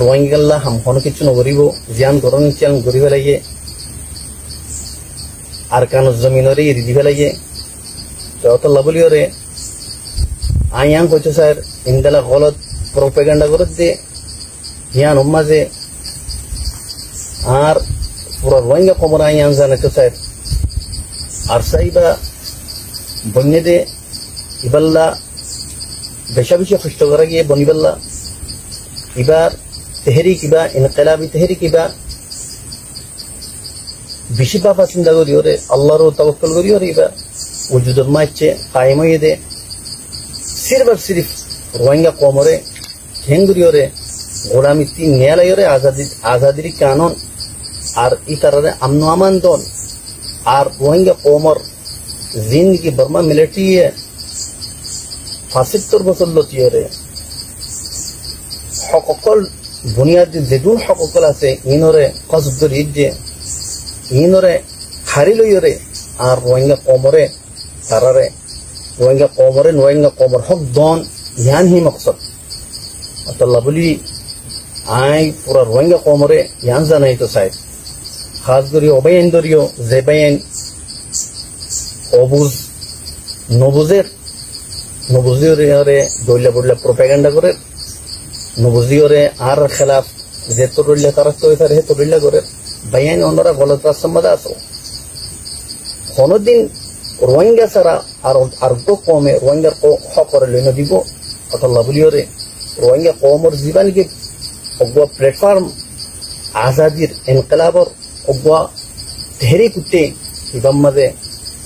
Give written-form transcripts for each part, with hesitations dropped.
রোহিঙ্গাল্লা হামখনো কিছু নগরিব জিয়ান ধরন চিয়ান গরি ফেলাইয়ে আর কানো জমিনরে রিদি ফেলাইয়ে যতল্লা বলিওরে আয়াং কইতো স্যার ইন্দালা গলত প্রোপাগান্ডা করে দে ইয়ান উম্মাজে আর পুরো রোহিঙ্গা কমরা ইয়ান জানে তো স্যার আর সাইবা বন্যে দে ইবাল্লা বেশা বেশি কষ্ট করা গিয়ে বনিবাল্লা এবার তেহরিক ইবা ইনকিলাবি তেহরিক ইবা বেশি বাবা চিন্তা করি ওরে আল্লাহরও তাওয়াক্কুল করি ওরে ইবা ওজুদুল মাইছে কায়েম হয়ে দে সিরফ আর সিরফ রোহিঙ্গা কমরে হেঙ্গুরি ওরে গোলামি তিন নেয়ালাই ওরে আজাদির কানুন আর ইতারে আমন আমান দন আর রোহিঙ্গা কমর জিন্দগি বর্মা মিলিটারি ৭৫ বছর লতি ওরে হককল বুনিয়াদি যেদুন হককল আছে ইনরে কসদুর ইজ্জে ইনরে হারি লইরে আর রোহিঙ্গা কমরে তারারে রোহিঙ্গা কমর হক দন ইয়ান হি মকসদ আল্লাহ বলি আই পুরা রোহিঙ্গা কমরে ইয়ান জানাই তো চাই খাস করি অবায়ন দরিও যে বায়ন অবুজ নবুজিওরে দইলা বড়লা প্রোপাগান্ডা করে নবুজিওরে আর খেলাফ যে তোরলে তারা তো এর হে তোরলে করে বায়ান ওনারা গলত রাসমদা আছে কোনদিন রোহিঙ্গা ছাড়া আর তো কমে রোহিঙ্গার হক করে লইন দিব আল্লাহ বলিওরে রোহিঙ্গা কমর জীবনকে অগবা প্ল্যাটফর্ম আজাদির ইনকিলাবর অগবা তেহরিক উঠে ইবাম মাঝে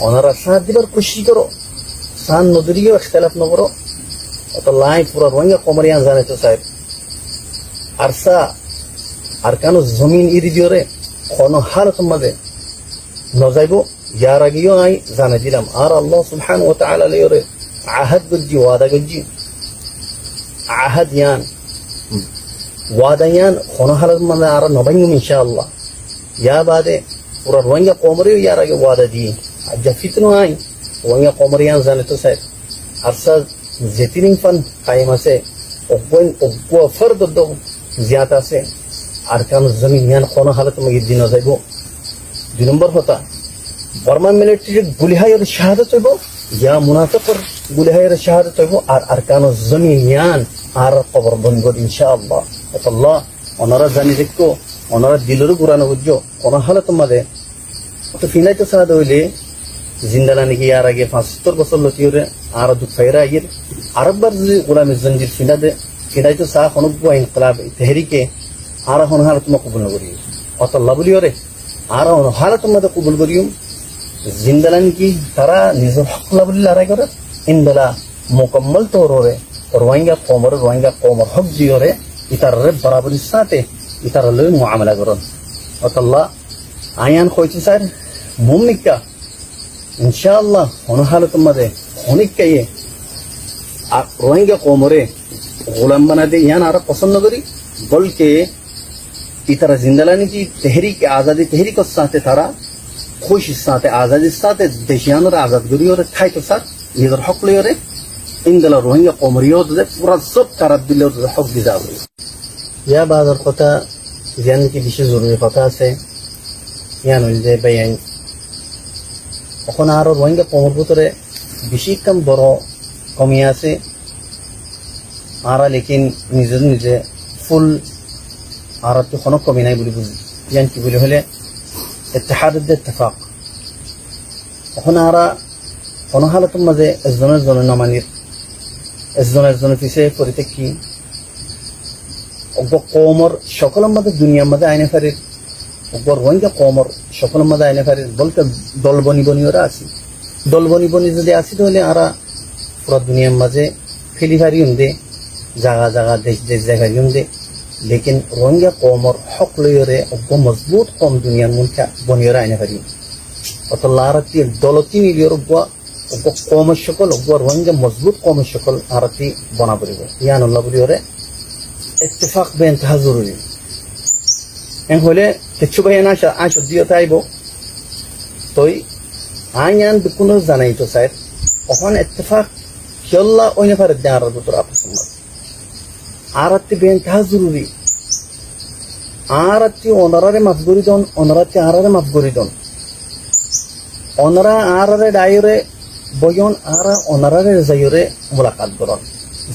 ওনারা সাথ দিবার কোশিশ করো সান নদরিও ইখতিলাফ নগরো আল্লাহ পুরা রোহিঙ্গা কমরিয়ান জানে তো সাহেব আরসা আর কানো জমিন ইরি দিওরে কোনো হালত মাঝে নজাইব ইয়ার আগেও আই জানে দিলাম আর আল্লাহ সুবহানাহু ওয়া তাআলা লইরে আহাদ গজি ওয়াদা গজি আহাদ ইয়ান ওয়াদা ইয়ান কোনো হালত মাঝে আর নবাইম ইনশাআল্লাহ ইয়া বাদে পুরা রোহিঙ্গা কমরিও ইয়ার আগে ওয়াদা দি আজ ফিতনো আই রোহিঙ্গা কমরিয়ান জানে তো সাহেব আরসা জেতিরিং ফান কায়েম আছে অগবা ফরদ দ জিয়াত আছে আর কানো জমিন ইয়ান কোনো হালত মাঝে দিন যাইব ২ নম্বর কথা বর্মা মিলিটারি গুলিহায়ের শাহাদাত হইব ইয়া মুনাফিকর গুলিহায়ের শাহাদাত হইব আর আরকানো জমিন ইয়ান আর কবর বন্ধ ইনশাআল্লাহ আল্লাহ ওনারা জানি দেখো ওনারা দিলের গুরানো বুঝছো কোন হালত মাঝে তো ফিনাইতে শাহাদ হইলে জিন্দালা নাকি আর আগে ৭৫ বছর লতিওরে আর দুঃখ ফাইরা আইর আরেকবার যদি গোলামি জঞ্জির ফিনাইতে শাহ অনুগ্রহ ইনকিলাব তেহরিকে আর কোন হালত কবুল করি আল্লাহ বলিওরে আর হালত মাঝে কবুল করিম জিন্দালান কি তারা নিজের হক লাভলি লড়াই করে ইনদালা মুকম্মল তৌরে রোহিঙ্গা কমর হক দিওরে ইতারে বরাবরের সাথে ইতারে লই মুআমালা করেন আল্লাহ আয়ান কইছে স্যার মুমিকা ইনশাআল্লাহ কোন হালত মাঝে অনেককে আর রোহিঙ্গা কমরে গোলাম বানাতে ইয়ান আর পছন্দ করি বলকে ইতারা জিন্দালানি কি তেহরিক আজাদি তেহরিকের সাথে তারা খুশির সাথে আজাদির সাথে দেশিয়ানোর আজাদ করিওরে খাইতো স্যার নিজের হক লইরে ইনদালা রোহিঙ্গা কমরিও পুরা সব তারা দিলে হক দি যাবে ইয়া বাজার কথা জ্ঞান কি বিশেষ জরুরি কথা আছে ইয়ান হইল যে বায়ান এখন আরো রোহিঙ্গা কমর ভিতরে বেশি কম বড় কমি আছে আর লেকিন নিজে ফুল আর তো কোনো কমি নাই বলে বুঝি ইয়ান কি বলে হলে اتحاد الاتفاق এখন আরা কোন হালতের মাঝে একজনের নামানির একজনের পিছে পরিতেকি কমর সকলের মাঝে দুনিয়ার মাঝে আইনে ফারির রোহিঙ্গা কমর সকলের মাঝে আইনে ফারির বলতে দল বনিবনিওরা আছি দল বনিবনি যদি আসি তাহলে আরা পুরো দুনিয়ার মাঝে ফেলি ফারিউম দে জায়গা দেশ জায়গারিউম দে लेकिन रोहिंग्या कौमर हक लयरे अब्बो मजबूत कौम दुनिया मुल्का बनियरा आने फरी अतल्लारती दौलती मिलियर अब्बो कौम शकल अब्बो रोहिंग्या मजबूत कौम शकल आरती बना पड़ेगा यान अल्लाह बुलियरे इत्तेफाक बेइंतहा जरूरी en hole techubayana asha diyo taibo toy ayan bikuno zanai to sait ohon ittifaq yalla oyna far dar do tura pasma arati beintah zaruri আর আত্তি অনারারে মাফ করি দন অনারাত্তি আরারে মাফ করি দন অনারা আরারে ডায়রে বয়ন আরা অনারারে যাইরে মুলাকাত করন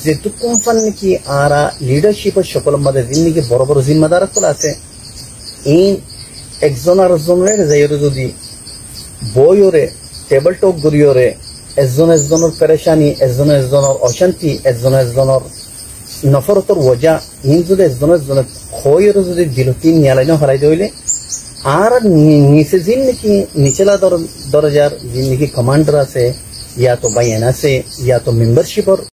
যেটুকুন ফান নাকি আরা লিডারশিপের সকল মধ্যে দিন নাকি বড় বড় জিম্মাদার কল আছে এই একজন আর একজনের যাইরে যদি বইরে টেবল টক করিয়রে একজন একজনের পেরেশানি একজন একজনের অশান্তি একজন একজনের নফরতর ওজা ইন যদি একজন একজনের খয়ের যদি দিলতি নিয়ালাইন হরাই দইলে আর নিচে যিন নাকি নিচেলা দরজার যিন নাকি কমান্ডার আছে ইয়া তো বাইয়ান আছে ইয়া তো মেম্বারশিপর